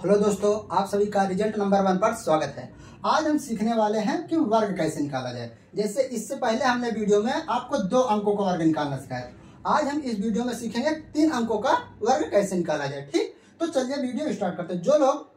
Hello दोस्तों, आप सभी का रिजल्ट नंबर 1 पर स्वागत है। आज हम सीखने वाले हैं कि वर्ग कैसे निकाला जाए। जैसे इससे पहले हमने वीडियो में आपको 2 अंकों का वर्ग निकालना सिखाया। आज हम इस वीडियो में सीखेंगे 3 अंकों का वर्ग कैसे निकाला जाए। ठीक, तो चलिए वीडियो स्टार्ट करते हैं। जो लोग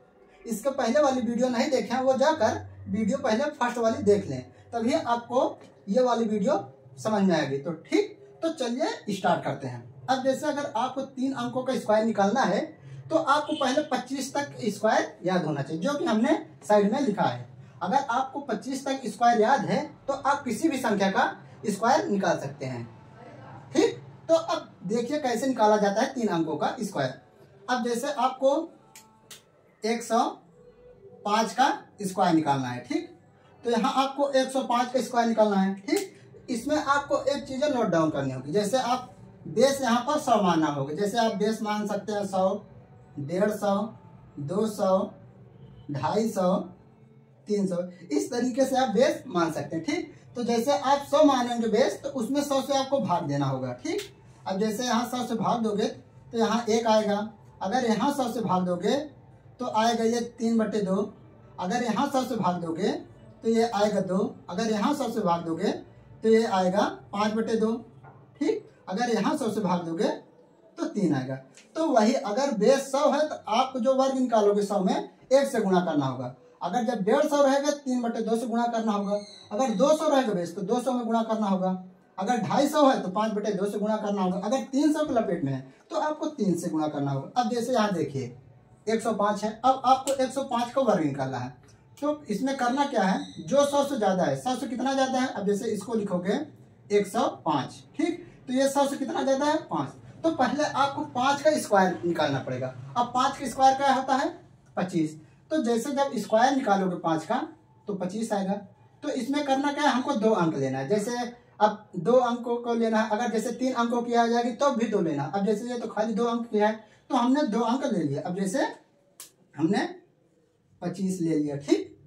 इसके पहले वाली वीडियो नहीं देखे हैं वो जाकर वीडियो पहले फर्स्ट वाली देख लें, तभी आपको ये वाली वीडियो समझ में आएगी। तो ठीक, तो चलिए स्टार्ट करते हैं। अब जैसे अगर आपको 3 अंकों का स्क्वायर निकालना है तो आपको पहले 25 तक स्क्वायर याद होना चाहिए, जो कि हमने साइड में लिखा है। अगर आपको 25 तक स्क्वायर याद है तो आप किसी भी संख्या का स्क्वायर निकाल सकते हैं। ठीक, तो अब देखिए कैसे निकाला जाता है 3 अंकों का स्क्वायर। अब जैसे आपको 105 का स्क्वायर निकालना है। ठीक, तो यहाँ आपको 105 का स्क्वायर निकालना है। ठीक, इसमें आपको एक चीज नोट डाउन करनी होगी। जैसे आप बेस यहाँ पर 100 मानना होगा। जैसे आप बेस मान सकते हैं 100, 150, 200, 250, 300, इस तरीके से आप बेस मान सकते हैं। ठीक, तो जैसे आप 100 मानेंगे बेस तो उसमें 100 से आपको भाग देना होगा। ठीक, अब जैसे यहाँ 100 से भाग दोगे तो यहाँ 1 आएगा। अगर यहाँ 100 से भाग दोगे तो आएगा ये 3/2। अगर यहाँ 100 से भाग दोगे तो ये आएगा 2। अगर यहाँ 100 से भाग दोगे तो ये आएगा 5/2। ठीक, अगर यहाँ 100 से भाग दोगे तो 3 आएगा। तो वही अगर बेस 100 है तो आप जो वर्ग निकालोगे 100 में 1 से गुणा करना होगा। अगर जब 150 रहेगा 3/2 से गुणा करना होगा। अगर 200 रहेगा बेस तो 200 में गुणा करना होगा। अगर 250 है तो 5/2 से गुणा करना होगा। अगर 300 के लपेट में है तो आपको 3 से गुणा करना होगा। अब जैसे यहाँ देखिए 105 है, अब आपको 105 का वर्ग निकालना है। तो इसमें करना क्या है, जो 100 से ज्यादा है, 100 से कितना ज्यादा है, अब जैसे इसको लिखोगे 105। ठीक, तो ये 100 से कितना ज्यादा है, 5। तो पहले आपको 5 का स्क्वायर निकालना पड़ेगा। अब 5 का स्क्वायर क्या होता है, 25। तो जैसे जब स्क्वायर निकालोगे 5 का तो 25 आएगा। तो इसमें करना क्या है, हमको 2 अंक लेना है। जैसे अब 2 अंकों को लेना है। अगर जैसे 3 अंकों की आ जाएगी तो भी 2 लेना। अब जैसे ये तो खाली 2 अंक की है तो हमने 2 अंक ले लिया। अब जैसे हमने 25 ले लिया। ठीक,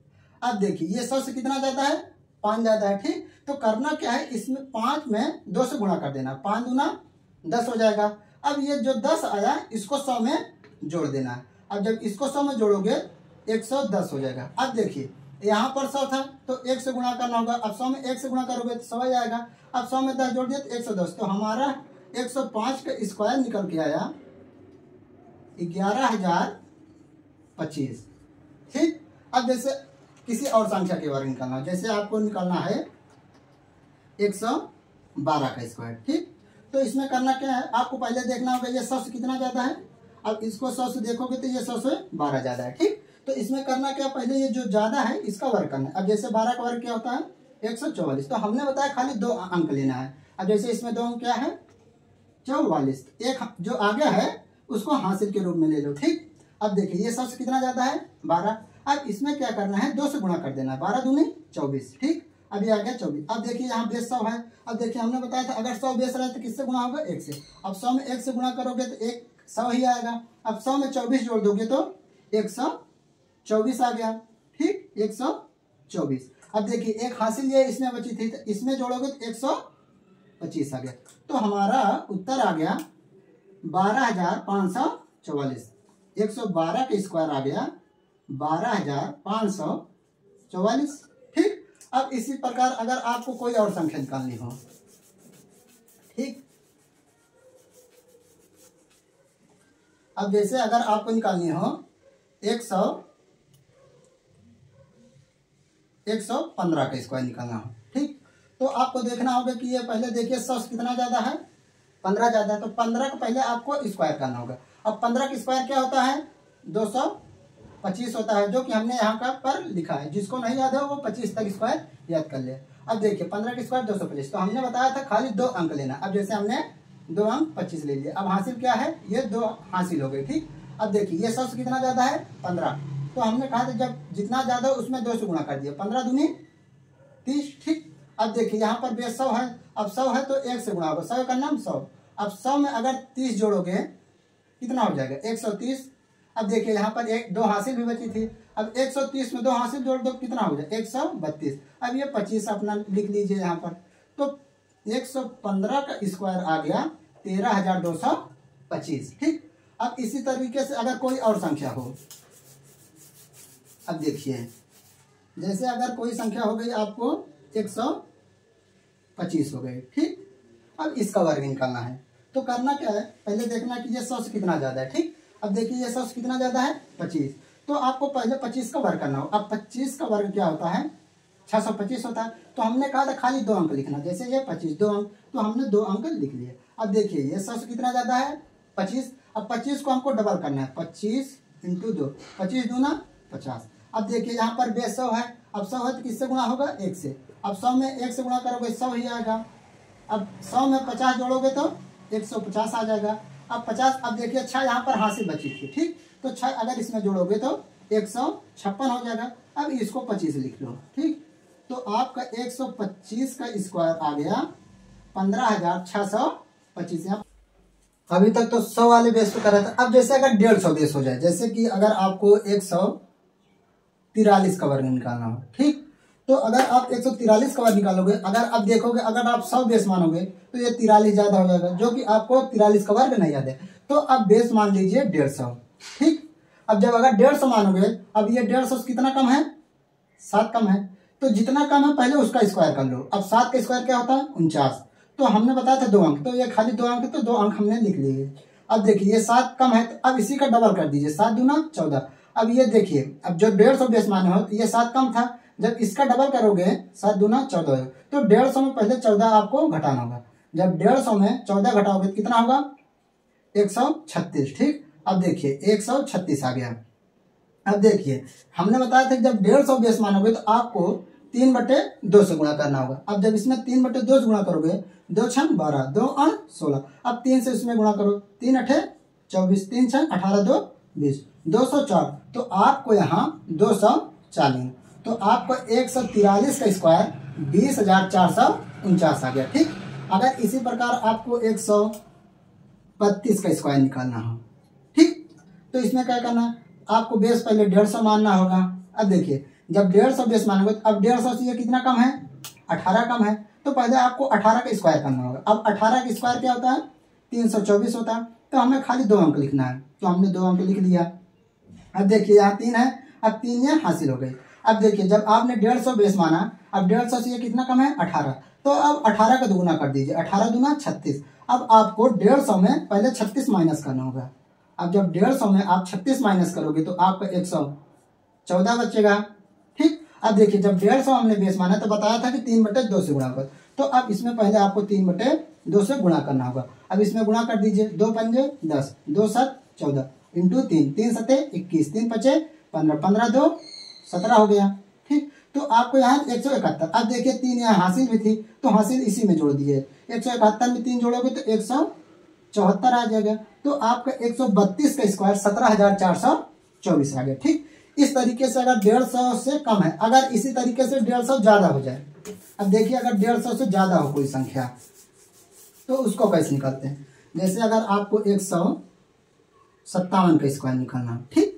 अब देखिए ये 100 से कितना ज्यादा है, 5 ज्यादा है। ठीक, तो करना क्या है, इसमें 5 में 2 से गुणा कर देना। 5 दूना 10 हो जाएगा। अब ये जो 10 आया इसको 100 में जोड़ देना है। अब जब इसको 100 में जोड़ोगे 110 हो जाएगा। अब देखिए यहाँ पर 100 था तो 1 से गुणा करना होगा। अब 100 में 1 से गुणा करोगे तो 100 आएगा। अब 100 में 10 जोड़ दिया तो 110। तो हमारा 105 का स्क्वायर निकल के आया 11,025। ठीक, अब जैसे किसी और संख्या के वर्ग निकालना है। जैसे आपको निकालना है 112 का स्क्वायर। ठीक, तो इसमें करना क्या है, आपको पहले देखना होगा ये 100 से कितना ज्यादा है। अब इसको 100 से देखोगे तो ये 100 से 12 ज्यादा है। ठीक, तो इसमें करना क्या, पहले ये जो ज्यादा है इसका वर्ग करना है। अब जैसे 12 का वर्ग क्या होता है, 144। तो हमने बताया खाली 2 अंक लेना है। अब जैसे इसमें 2 अंक क्या है, 44। एक जो आगे है उसको हासिल के रूप में ले लो। ठीक, अब देखिए ये 100 से कितना ज्यादा है, 12। अब इसमें क्या करना है, 2 से गुणा कर देना है। 12 दूनी 24। ठीक, अब ये आ गया 24। अब देखिए यहाँ बेस 100 है। अब देखिए हमने बताया था अगर 100 बेस रहे तो किससे गुणा होगा, 1 से। अब 100 में 1 से गुणा करोगे तो 100 ही आएगा। अब 100 में 24 जोड़ दोगे तो 124 आ गया। ठीक, 124। अब देखिए एक हासिल ये इसमें बची थी तो इसमें जोड़ोगे तो 125 आ गया। तो हमारा उत्तर आ गया 12,544। 112 का स्क्वायर आ गया 12,544। ठीक, अब इसी प्रकार अगर आपको कोई और संख्या निकालनी हो। ठीक, अब जैसे अगर आपको निकालनी हो 115 का स्क्वायर निकालना हो। ठीक, तो आपको देखना होगा कि ये पहले देखिए 100 से कितना ज्यादा है, 15 ज्यादा है। तो 15 को पहले आपको स्क्वायर करना होगा। अब 15 का स्क्वायर क्या होता है, 225 होता है, जो कि हमने यहाँ का पर लिखा है। जिसको नहीं याद है वो 25 तक स्क्वायर याद कर ले। अब देखिए 15 का स्क्वायर 225। तो हमने बताया था खाली 2 अंक लेना। अब जैसे हमने 2 अंक 25 ले लिए। अब हासिल क्या है, ये 2 हासिल हो गए। ठीक, अब देखिए ये 100 से कितना ज्यादा है, 15। तो हमने कहा था जब जितना ज्यादा उसमें 2 से गुणा कर दिया। 15 दूनी 30। ठीक, अब देखिए यहाँ पर बेस 100 है। अब 100 है तो 1 से गुणा होगा। 100 का नाम 100। अब 100 में अगर 30 जोड़ोगे कितना हो जाएगा, 130। अब देखिए यहाँ पर 2 हासिल भी बची थी। अब 130 में 2 हासिल जोड़ दो कितना हो जाए, 132। अब ये 25 अपना लिख लीजिए यहाँ पर। तो 115 का स्क्वायर आ गया 13,225। ठीक, अब इसी तरीके से अगर कोई और संख्या हो अब देखिए, जैसे अगर कोई संख्या हो गई आपको 125 हो गई, ठीक। अब इसका वर्ग निकालना है, तो करना क्या है, पहले देखना कि ये 100 से कितना ज़्यादा है, ठीक। अब देखिए ये 100 से कितना ज़्यादा है, 25, तो आपको पहले 25 का वर्ग करना हो। अब 25 का वर्ग क्या होता है, 625 होता है। तो हमने कहा था खाली 2 अंक लिखना, जैसे ये 25 2 अंक, तो हमने 2 अंक लिख लिए। अब देखिए ये 100 से कितना ज़्यादा है, 25। अब 25 को हमको डबल करना है, 25 × 2, 25 दूना 50। अब देखिए यहाँ पर बेस 100 है, अब 100 है तो किससे गुणा होगा, 1 से। अब 100 में 1 से गुणा करोगे 100 ही आएगा। अब 100 में 50 जोड़ोगे तो 150 आ जाएगा। अब 50, अब देखिए 6 यहाँ पर हासिल बची थी, ठीक। तो 6 अगर इसमें जोड़ोगे तो 156 हो जाएगा। अब इसको 25 लिख लो, ठीक। तो आपका 125 का स्क्वायर आ गया 15,625। अभी तक तो 100 वाले बेस पे कर रहा था। अब जैसे अगर 150 बेस हो जाए, जैसे कि अगर आपको 143 का वर्ग निकालना हो, ठीक। तो अगर आप 143 का वर्ग निकालोगे, अगर आप देखोगे अगर आप 100 बेस मानोगे तो ये 43 ज्यादा हो जाएगा, जो कि आपको 43 का वर्ग नहीं याद है। तो अब बेस मान लीजिए 150, ठीक। अब जब अगर 150 मानोगे, अब ये 150 कितना कम है, 7 कम है, तो जितना कम है पहले उसका स्क्वायर कर लो। अब 7 का स्क्वायर क्या होता है, 49। तो हमने बताया था 2 अंक, तो ये खाली 2 अंक है, तो 2 अंक हमने लिख लिए। अब देखिए ये 7 कम है, तो अब इसी का डबल कर दीजिए, 7 दूना 14। अब ये देखिए, अब जो 150 बेस माने हो तो ये 7 कम था, जब इसका डबल करोगे 7 दूना 14, तो 150 में पहले 14 आपको घटाना होगा। जब 150 में 14 घटाओगे तो कितना होगा, 136, ठीक। अब देखिए 136 आ गया। अब देखिए हमने बताया था कि जब 150 बेस मानोगे तो आपको 3/2 से गुणा करना होगा। अब जब इसमें 3/2 से गुणा करोगे, 2 छंग 12, 2 अण 16। अब 3 से इसमें गुणा करो, 3 अठे 24, 3 छंग 18, 2 20, 204। तो आपको यहाँ 240, तो आपको 143 का स्क्वायर 20,449 आ गया, ठीक। अगर इसी प्रकार आपको 132 का स्क्वायर निकालना हो, ठीक, तो इसमें क्या करना है, आपको बेस पहले 150 मानना होगा। अब देखिए जब 150 बेस मानोगे, अब 150 से ये कितना कम है, 18 कम है, तो पहले आपको 18 का स्क्वायर करना होगा। अब 18 का स्क्वायर क्या होता है, 324 होता है। तो हमें खाली 2 अंक लिखना है, तो हमने 2 अंक लिख लिया। अब देखिए यहाँ 3 है, अब 3 ये हासिल हो गई। अब देखिए जब आपने 150 बेस माना, अब 150 से ये कितना कम है, 18, तो अब 18 का दुगुना कर दीजिए, 18 दूना 36। अब आपको 150 में पहले 36 माइनस करना होगा। अब जब 150 में आप 36 माइनस करोगे तो आपका 114 बचेगा, ठीक। अब देखिए जब 150 हमने बेस माना तो बताया था कि 3/2 से गुणा कर, तो अब इसमें पहले आपको 3/2 से गुणा करना होगा। अब इसमें गुणा कर दीजिए, 2 पंजे 10, 2 7 14 इंटू 3, 3 सते 21, 3 पचे 15, 15 2 17 हो गया, ठीक। तो आपको यहाँ 171। अब देखिए 3 यहाँ हासिल भी थी, तो हासिल इसी में जोड़ दिए, 171 में 3 जोड़ोगे तो 174 आ जाएगा। तो आपका 132 का स्क्वायर 17,424 आ गया, ठीक। इस तरीके से अगर 150 से कम है, अगर इसी तरीके से 150 ज्यादा हो जाए, अब देखिए अगर 150 से ज्यादा हो कोई संख्या, तो उसको कैसे निकालते हैं। जैसे अगर आपको 157 का स्क्वायर निकालना, ठीक,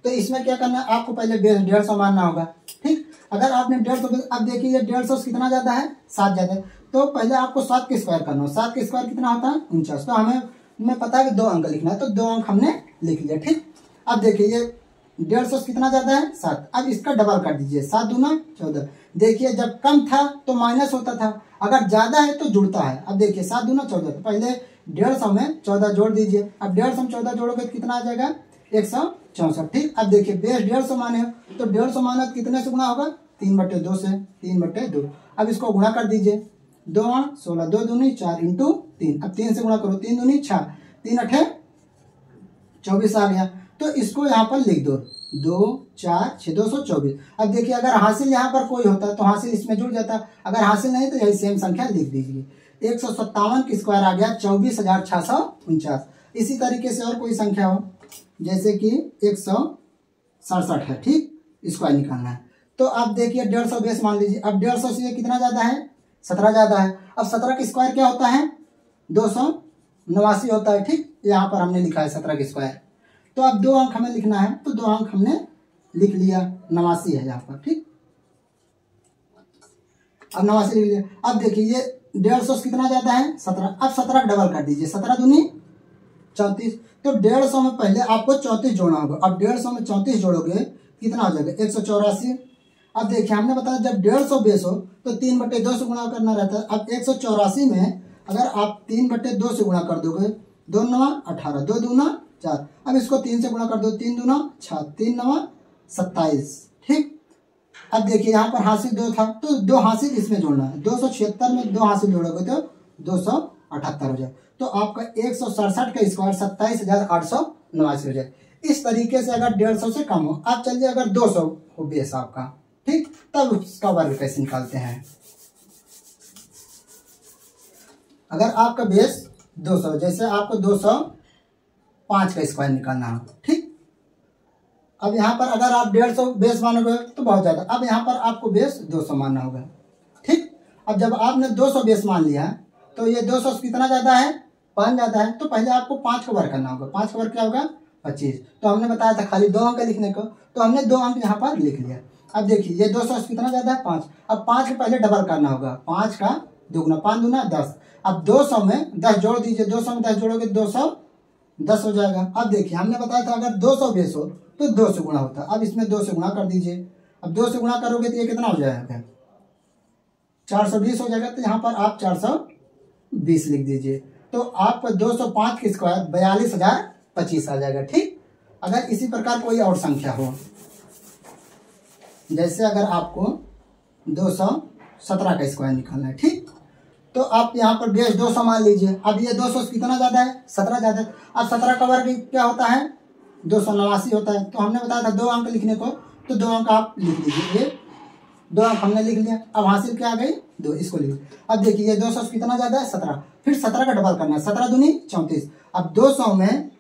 तो इसमें क्या करना है, आपको पहले बेस 150 मानना होगा, ठीक। अगर आपने 150, अब देखिए ये 150 से कितना ज्यादा है, 7 ज्यादा है, तो पहले आपको 7 के स्क्वायर करना हो। 7 के स्क्वायर कितना होता है, 49। तो हमें पता है कि 2 अंक लिखना है, तो 2 अंक हमने लिख लिया, ठीक। अब देखिए ये 150 से कितना ज्यादा है, 7। अब इसका डबल कर दीजिए, 7 दूना 14। देखिए जब कम था तो माइनस होता था, अगर ज्यादा है तो जुड़ता है। अब देखिए 7 दूना 14, तो पहले 150 में 14 जोड़ दीजिए। अब 150 में 14 जोड़ोगे तो कितना आ जाएगा, 164, ठीक। अब देखिए बेस 150 माने हो, तो 150 माना तो कितने से गुणा होगा, 3/2 से, 3/2। अब इसको गुणा कर दीजिए, 2 16, 2 दूनी 4 इंटू 3। अब 3 से गुणा करो, 3 दूनी 6, 3 अठे 24 आ गया। तो इसको यहाँ पर लिख दो, 2 4 6 224। अब देखिए अगर हासिल यहाँ पर कोई होता तो हासिल इसमें जुड़ जाता, अगर हासिल नहीं तो यही सेम संख्या लिख दीजिए। 157 की स्क्वायर आ गया 24,649। इसी तरीके से और कोई संख्या हो, जैसे कि 167 है, ठीक, स्क्वायर निकालना है। तो अब देखिए 150 बेस मान लीजिए। अब 150 से ये कितना ज्यादा है, 17 ज्यादा है। अब 17 का स्क्वायर क्या होता है, 289 होता है, ठीक। यहाँ पर हमने लिखा है 17 का स्क्वायर। तो अब 2 अंक हमें लिखना है, तो 2 अंक हमने लिख लिया, 89 है यहाँ पर, ठीक। अब 89 लिख लिया। अब देखिए ये 150 कितना ज्यादा है, 17। अब 17 डबल कर दीजिए, 17 दूनी 34। तो 150 में पहले आपको 34 जोड़ना होगा। अब 150 में 34 जोड़ोगे कितना हो जाएगा 184। अब देखिए हमने बताया जब 150 बेस हो तो 3/2 से गुणा करना रहता है। अब 184 में अगर आप 3/2 से गुणा कर दोगे, 2 9 18, 2 दूना 4, अब इसको 3 से गुणा कर दो, 3 दूना 6, 3 9 27, ठीक। अब देखिए यहाँ पर हासिल 2 था तो 2 हासिल इसमें जोड़ना है, 276 में 2 हासिल जोड़ोगे तो 278 हो जाए। तो आपका 167 का स्क्वायर 27,889 हो जाए। इस तरीके से अगर 150 से कम हो, आप चलिए अगर 200 हो बेस आपका, ठीक, तब उसका वर्ग कैसे निकालते हैं। अगर आपका बेस 200, जैसे आपको 205 का स्क्वायर निकालना हो, ठीक। अब यहाँ पर अगर आप 150 बेस मानोगे तो बहुत ज्यादा, अब यहाँ पर आपको बेस 200 मानना होगा, ठीक। अब जब आपने 200 बेस मान लिया तो ये 200 कितना ज्यादा है, 5 ज्यादा है, तो पहले आपको 5 का वर्ग करना होगा। 5 का वर्ग क्या होगा 25। तो हमने बताया था खाली 2 अंक लिखने को, तो हमने 2 अंक यहाँ पर लिख लिया। अब देखिए ये 200 कितना ज्यादा है 5। अब 5 को पहले डबल करना होगा, 5 का दुगना, 5 दूना 10। अब 200 में 10 जोड़ दीजिए, 200 में 10 जोड़ोगे 210 हो जाएगा। अब देखिए हमने बताया था अगर 200 बेस हो तो 2 से गुणा होता है। अब इसमें 2 से गुणा कर दीजिए। अब 2 से गुणा करोगे तो ये कितना हो जाएगा 420 हो जाएगा। तो यहाँ पर आप 420 लिख दीजिए। तो आपको 205 की स्क्वायर 42,025 आ जाएगा, ठीक। अगर इसी प्रकार कोई और संख्या हो, जैसे अगर आपको 217 का स्क्वायर निकालना है, ठीक, तो आप यहाँ पर बेस 200 मान लीजिए। अब ये 200 कितना ज्यादा है 17 ज्यादा है। अब 17 का वर्ग क्या होता है 289 होता है। तो हमने बताया था 2 अंक लिखने को, तो 2 अंक आप लिख लीजिए। ये 2 अंक हमने लिख लिया। अब हासिल क्या आ गई 2, इसको लिख। अब देखिए ये 200 कितना ज्यादा है 17, फिर 17 का डबल करना है, 17 दूनी 34। अब 200 में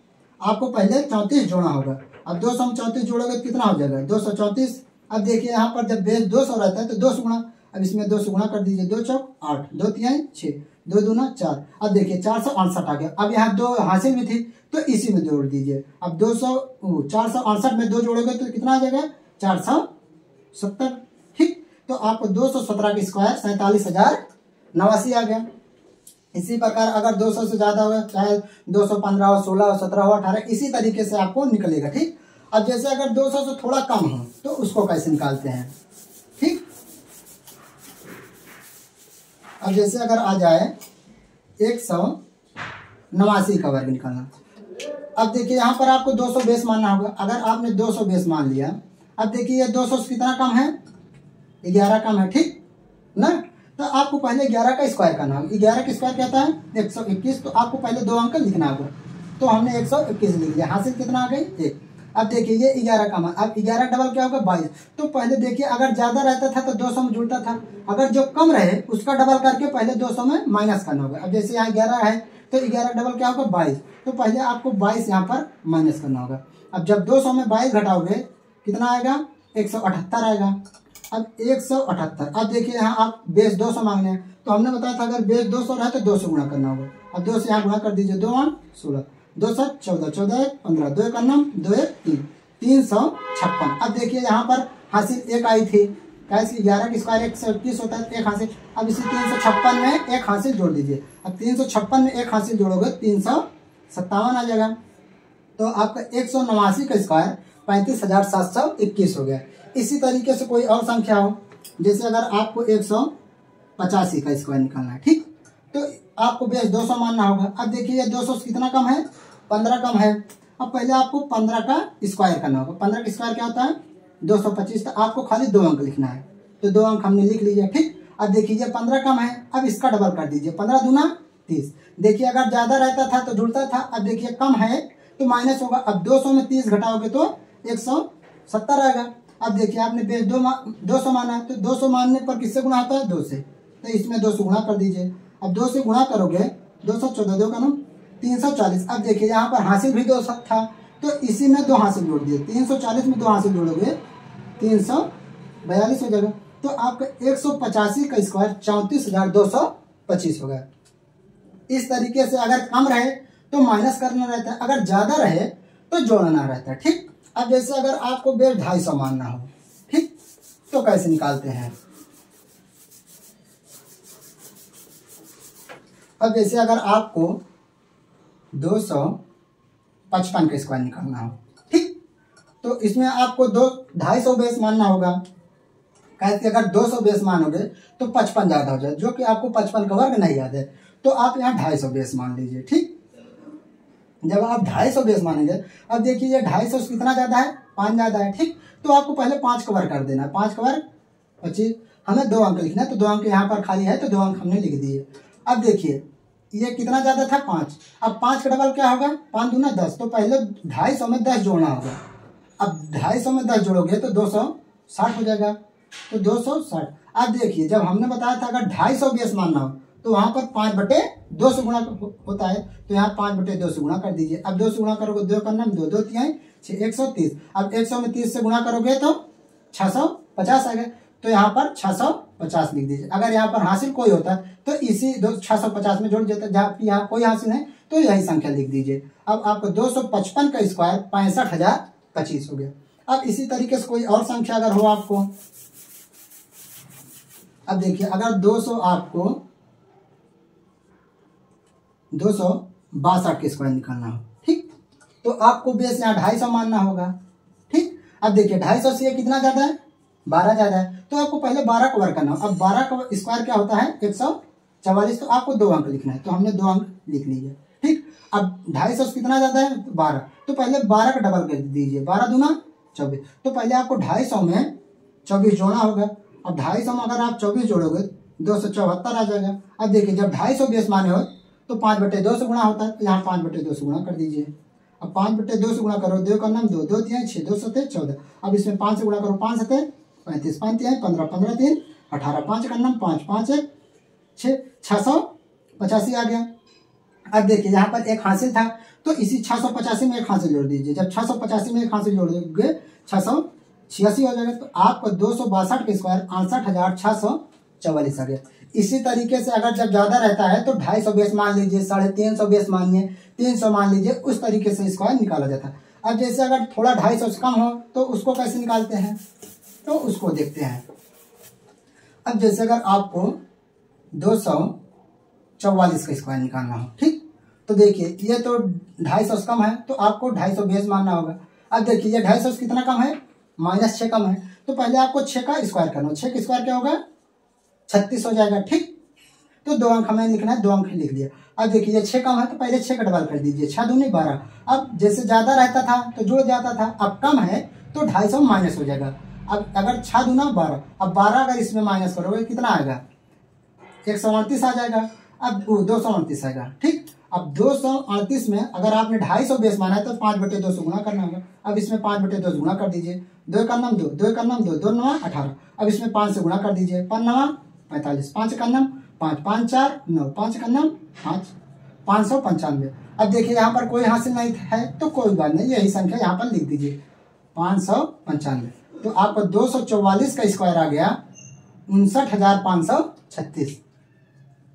आपको पहले 34 जोड़ना होगा। अब 200 में 34 जोड़ोगे तो कितना हो जाएगा 234। अब देखिए यहाँ पर जब बेस 200 रहता है तो 2 से गुणा, अब इसमें 2 से गुणा कर दीजिए, 2 चौक 8, 2 तिहाई 6, 2 दूना 4। अब देखिए 468 आ गया। अब यहाँ 2 हासिल भी थी तो इसी में जोड़ दीजिए। अब 468 में 2 जोड़ोगे तो कितना आ जाएगा 470, ठीक। तो आपको 217 की स्क्वायर 47,089 आ गया। इसी प्रकार अगर 200 से ज्यादा हो, चाहे 215 हो, 16 हो, 17 हो, 18, इसी तरीके से आपको निकलेगा, ठीक। अब जैसे अगर 200 से थोड़ा कम हो तो उसको कैसे निकालते हैं, ठीक। अब जैसे अगर आ जाए 189 का वर्ग निकालना। अब देखिए यहाँ पर आपको 200 बेस मानना होगा। अगर आपने 200 बेस मान लिया, अब देखिए ये 200 से कितना कम है 11 कम है, ठीक ना। तो आपको पहले 11 का स्क्वायर करना होगा। 11 का स्क्वायर क्या होता है 121। तो आपको पहले 2 अंक लिखना होगा। तो हमने 121 लिख लिया। हासिल कितना आ गई 1। अब देखिए ये 11 कम है। अब 11 डबल क्या होगा 22। तो पहले देखिए अगर ज्यादा रहता था तो 200 में जुड़ता था, अगर जो कम रहे उसका डबल करके पहले 200 में माइनस करना होगा। अब जैसे यहाँ 11 है तो 11 डबल क्या होगा 22। तो पहले आपको 22 यहाँ पर माइनस करना होगा। अब जब 200 में 22 घटाओगे कितना आएगा 178 आएगा। अब 178। अब देखिए यहाँ आप बेस 200 मांगने हैं, तो हमने बताया था अगर बेस 200 रहे तो 2 से गुणा करना होगा। अब 2 से यहाँ गुणा कर दीजिए, 2 8 16, 2 7 14, 14 1 15, 2 1 9, 2 1 3, 356। अब देखिए यहाँ पर हासिल 1 आई थी, कैसे 11 की स्क्वायर 121 होता है, 1 हासिल। अब इसी 356 में 1 हासिल जोड़ दीजिए। अब 356 में 1 हासिल जोड़ोगे 357 आ जाएगा। तो आपका 189 का स्क्वायर 35,721 हो गया। इसी तरीके से कोई और संख्या हो, जैसे अगर आपको 185 का स्क्वायर निकालना है, ठीक, तो आपको बेस 200 मानना होगा। अब देखिए 200 से कितना कम है 15 कम है। अब पहले आपको 15 का स्क्वायर करना होगा। 15 का स्क्वायर क्या होता है 225। तो आपको खाली 2 अंक लिखना है, तो 2 अंक हमने लिख लीजिए, ठीक। अब देखिए 15 कम है, अब इसका डबल कर दीजिए, 15 दूना 30। देखिए अगर ज्यादा रहता था तो जुड़ता था, अब देखिए कम है तो माइनस होगा। अब 200 में 30 घटाओगे तो 170 आएगा। अब देखिए आपने बेस 200 माना है, तो 200 मानने पर किससे गुणा होता है 2 से, तो इसमें 2 से गुणा कर दीजिए। अब 2 से गुणा करोगे 214, 2 का 9 340। अब देखिए यहाँ पर हासिल भी 2 था, तो इसी में 2 हासिल जोड़ दिए, 340 में 2 हासिल जोड़ोगे 342 हो जाएगा। तो आपका 185 का स्क्वायर 34,225 हो गया। इस तरीके से अगर कम रहे तो माइनस करना रहता है, अगर ज्यादा रहे तो जोड़ना रहता है, ठीक। अब जैसे अगर आपको बेस 250 मानना हो, ठीक, तो कैसे निकालते हैं। अब जैसे अगर आपको 255 का स्क्वायर निकालना हो, ठीक, तो इसमें आपको 250 बेस मानना होगा। कैसे? अगर 200 बेस मानोगे तो 55 ज्यादा हो जाए, जो कि आपको 55 का वर्ग नहीं याद है, तो आप यहाँ 250 बेस मान लीजिए। ठीक, जब आप 250 बेस मानेंगे, अब देखिए ये 250 से कितना ज्यादा है, 5 ज्यादा है। ठीक, तो आपको पहले 5 का वर्ग कर देना है, 5 का वर्ग 25, हमें 2 अंक लिखना है, तो 2 अंक यहाँ पर खाली है तो 2 अंक हमने लिख दिए। अब देखिए ये कितना ज्यादा था, 5, अब 5 का डबल क्या होगा, 5 दूना 10, तो पहले 250 में 10 जोड़ना होगा। अब 250 में 10 जोड़ोगे तो 260 हो जाएगा, तो 260। अब देखिए जब हमने बताया था अगर 250 बेस मानना हो तो वहां पर 5/2 से गुणा होता है, तो यहाँ 5/2 से गुणा कर दीजिए। अब 2 से गुणा करोगे 2 का नाम 2, 2 तिहाई 6, 130। अब 100 में 30 से गुणा करोगे तो 650 आ गए, तो यहाँ पर 650 लिख दीजिए। अगर यहाँ पर हासिल कोई होता तो इसी 650 में जोड़ देता, जहाँ यहाँ कोई हासिल है तो यही संख्या लिख दीजिए। अब आपको 255 का स्क्वायर 65,025 हो गया। अब इसी तरीके से कोई और संख्या अगर हो आपको, अब देखिए अगर 200 आपको 262 के स्क्वायर निकालना हो, ठीक, तो आपको बेस यहाँ 250 मानना होगा। ठीक, अब देखिए 250 से ये कितना ज्यादा है, 12 ज्यादा है, तो आपको पहले 12 का वर्ग करना हो। अब 12 का स्क्वायर क्या होता है, 144, तो आपको 2 अंक लिखना है, तो हमने 2 अंक लिख लीजिए। ठीक, अब 250 से कितना ज्यादा है, 12, तो पहले 12 का डबल कर दीजिए, 12 दूना 24, तो पहले आपको 250 में 24 जोड़ना होगा। अब 250 में अगर आप 24 जोड़ोगे 274 आ जाएगा। अब देखिए जब 250 बेस माने हो तो 5/2 से गुणा होता है, तो यहाँ 5/2 से गुणा कर दीजिए। अब 5/2 से गुणा करो, 2 का नाम 2, 2 तिहाई 6, 2 सते 14। अब इसमें 5 से गुणा करो, 5 सते 35, 5 तिहाई 15, 15 3 18, 5 का नाम 5, 5 1 6, 685 आ गया। अब देखिए यहाँ पर एक हासिल था, तो इसी 685 में एक हासिल जोड़ दीजिए। जब 685 में एक हासिल जोड़ दोगे 686 हो जाएगा, तो आपको 262 के स्क्वायर 68,644 आ गया। इसी तरीके से अगर जब ज्यादा रहता है तो 250 बेस मान लीजिए, 350 बेस मानिए, 300 मान लीजिए, उस तरीके से स्क्वायर निकाला जाता है। अब जैसे अगर थोड़ा 250 से कम हो तो उसको कैसे निकालते हैं, तो उसको देखते हैं। अब जैसे अगर आपको 244 का स्क्वायर निकालना हो, ठीक, तो देखिए ये तो 250 से कम है, तो आपको 250 बेस मानना होगा। अब देखिए ये 250 से कितना कम है, -6 कम है, तो पहले आपको 6 का स्क्वायर करना हो। 6 का स्क्वायर क्या होगा, 36 हो जाएगा। ठीक, तो 2 अंक हमें लिखना है, 2 अंक लिख दिया। अब देखिए ये 6 कम है, तो पहले 6 का डबल कर दीजिए, 6 दूनी 12। अब जैसे ज्यादा रहता था तो जुड़ जाता था, अब कम है तो 250 माइनस हो जाएगा। अब अगर 6 दूना 12, अब 12 अगर इसमें माइनस करोगे कितना आएगा, 138 आ जाएगा। अब 238 आएगा। ठीक, अब 238 में अगर आपने 250 बेस माना है तो 5/2 से गुणा करना होगा। अब इसमें 5/2 से गुणा कर दीजिए, 2 का नाम 2, 2 का नाम 2, 2 9 18। अब इसमें 5 से गुणा कर दीजिए, 5 9 45, 5 का नाम 5, 5 4 9, 5 का नाम 5, 595। अब देखिए यहाँ पर कोई हासिल नहीं है तो कोई बात नहीं, यही संख्या यहाँ पर लिख दीजिए 595। तो आपको 244 का स्क्वायर आ गया 59,536।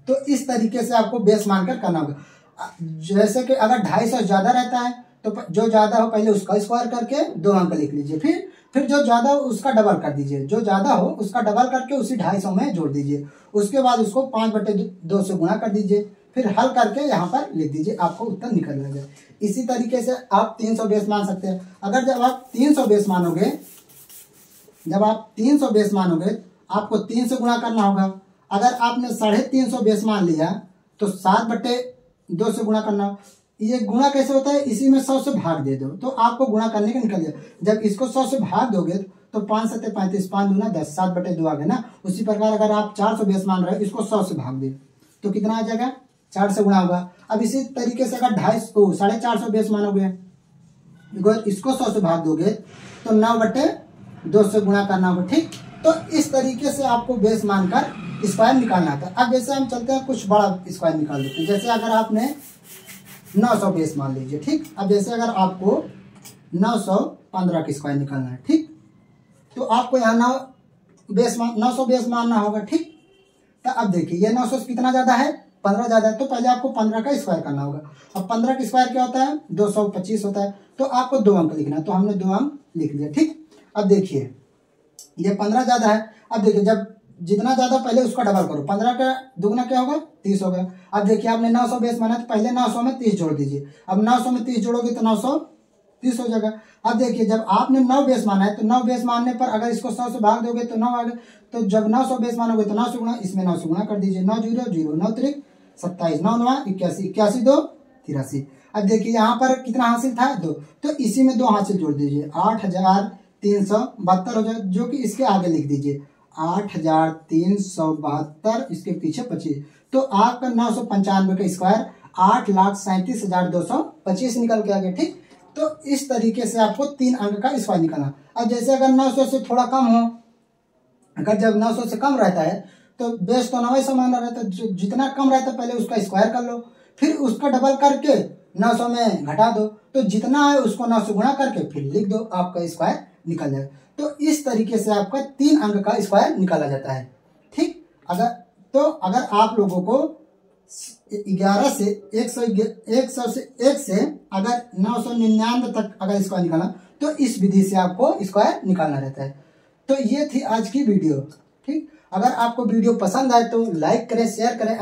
तो इस तरीके से आपको बेस मानकर करना होगा। जैसे कि अगर 250 ज्यादा रहता है तो जो ज्यादा हो पहले उसका स्क्वायर करके 2 अंक लिख लीजिए, फिर जो ज्यादा हो उसका डबल कर दीजिए, जो ज्यादा हो उसका डबल करके उसी 250 में जोड़ दीजिए। उसके बाद उसको 5/2 से गुणा कर दीजिए, फिर हल करके यहाँ पर लिख दीजिए, आपको उत्तर निकल जाए। इसी तरीके से आप 300 बेस मान सकते हैं। अगर जब आप 300 बेस मानोगे, जब आप 300 बेस मानोगे आपको 3 से गुणा करना होगा। अगर आपने 350 बेस मान लिया तो 7/2 से गुणा करना। ये गुणा कैसे होता है, इसी में 100 से भाग दे दो तो आपको गुणा करने का निकल गया। जब इसको 100 से भाग दोगे तो 5 7 35, 5 दूना 10, 7/2 आ गया ना। उसी प्रकार अगर आप 400 बेस मान रहे हो, इसको 100 से भाग दे तो कितना आ जाएगा, 4 से गुणा होगा। अब इसी तरीके से अगर 450 बेस मानोगे, इसको 100 से भाग दोगे तो 9/2 से गुणा करना होगा। ठीक, तो इस तरीके से आपको बेस मानकर स्क्वायर निकालना था। अब जैसे हम चलते हैं कुछ बड़ा स्क्वायर निकाल देते हैं। जैसे अगर आपने 900 बेस मान लीजिए, ठीक, अब जैसे अगर आपको 915 की स्क्वायर निकालना है, ठीक, तो आपको यहाँ 900 बेस मानना होगा। ठीक, तो अब देखिए ये 900 से कितना ज्यादा है, 15 ज्यादा है, तो पहले आपको 15 का स्क्वायर करना होगा। अब 15 का स्क्वायर क्या होता है, 225 होता है, तो आपको 2 अंक लिखना है, तो हमने 2 अंक लिख लिया। ठीक, अब देखिए ये 15 ज्यादा है। अब देखिए जब जितना ज्यादा पहले उसका डबल करो, 15 का दुगना क्या होगा, 30 होगा। अब देखिए आपने 900 बेस माना तो पहले 900 में 30 जोड़ दीजिए। अब 900 में 30 जोड़ोगे तो 30 हो जाएगा। अब देखिए जब आपने 9 बेस माना है तो 9 बेस मानने पर अगर इसको 100 से भाग दोगे तो 9 आ गए। तो जब 900 बेस मानोगे तो 9 से गुणा, इसमें 9 से गुणा कर दीजिए। 9 0 0, 9 3 27, 9 9 81, 81 2 83। अब देखिए यहाँ पर कितना हासिल था 2, तो इसी में 2 हासिल जोड़ दीजिए, 8372 हो जाए, जो कि इसके आगे लिख दीजिए 8372, इसके पीछे 25। तो आपका 995 का स्क्वायर 8,37,225 निकल के आ गया। ठीक, तो इस तरीके से आपको 3 अंक का स्क्वायर निकालना। अब जैसे अगर 900 से थोड़ा कम हो, अगर जब 900 से कम रहता है तो बेस तो 9 समान रहता है, जितना कम रहता है पहले उसका स्क्वायर कर लो, फिर उसका डबल करके 900 में घटा दो, तो जितना है उसको 9 से गुणा करके फिर लिख दो, आपका स्क्वायर निकल जाएगा। तो इस तरीके से आपका 3 अंक का स्क्वायर निकाला जाता है। ठीक, अगर आप लोगों को 11 से 100 से 1 से अगर 999 तक अगर स्क्वायर निकालना, तो इस विधि से आपको स्क्वायर निकालना रहता है। तो ये थी आज की वीडियो। ठीक, अगर आपको वीडियो पसंद आए तो लाइक करें, शेयर करें।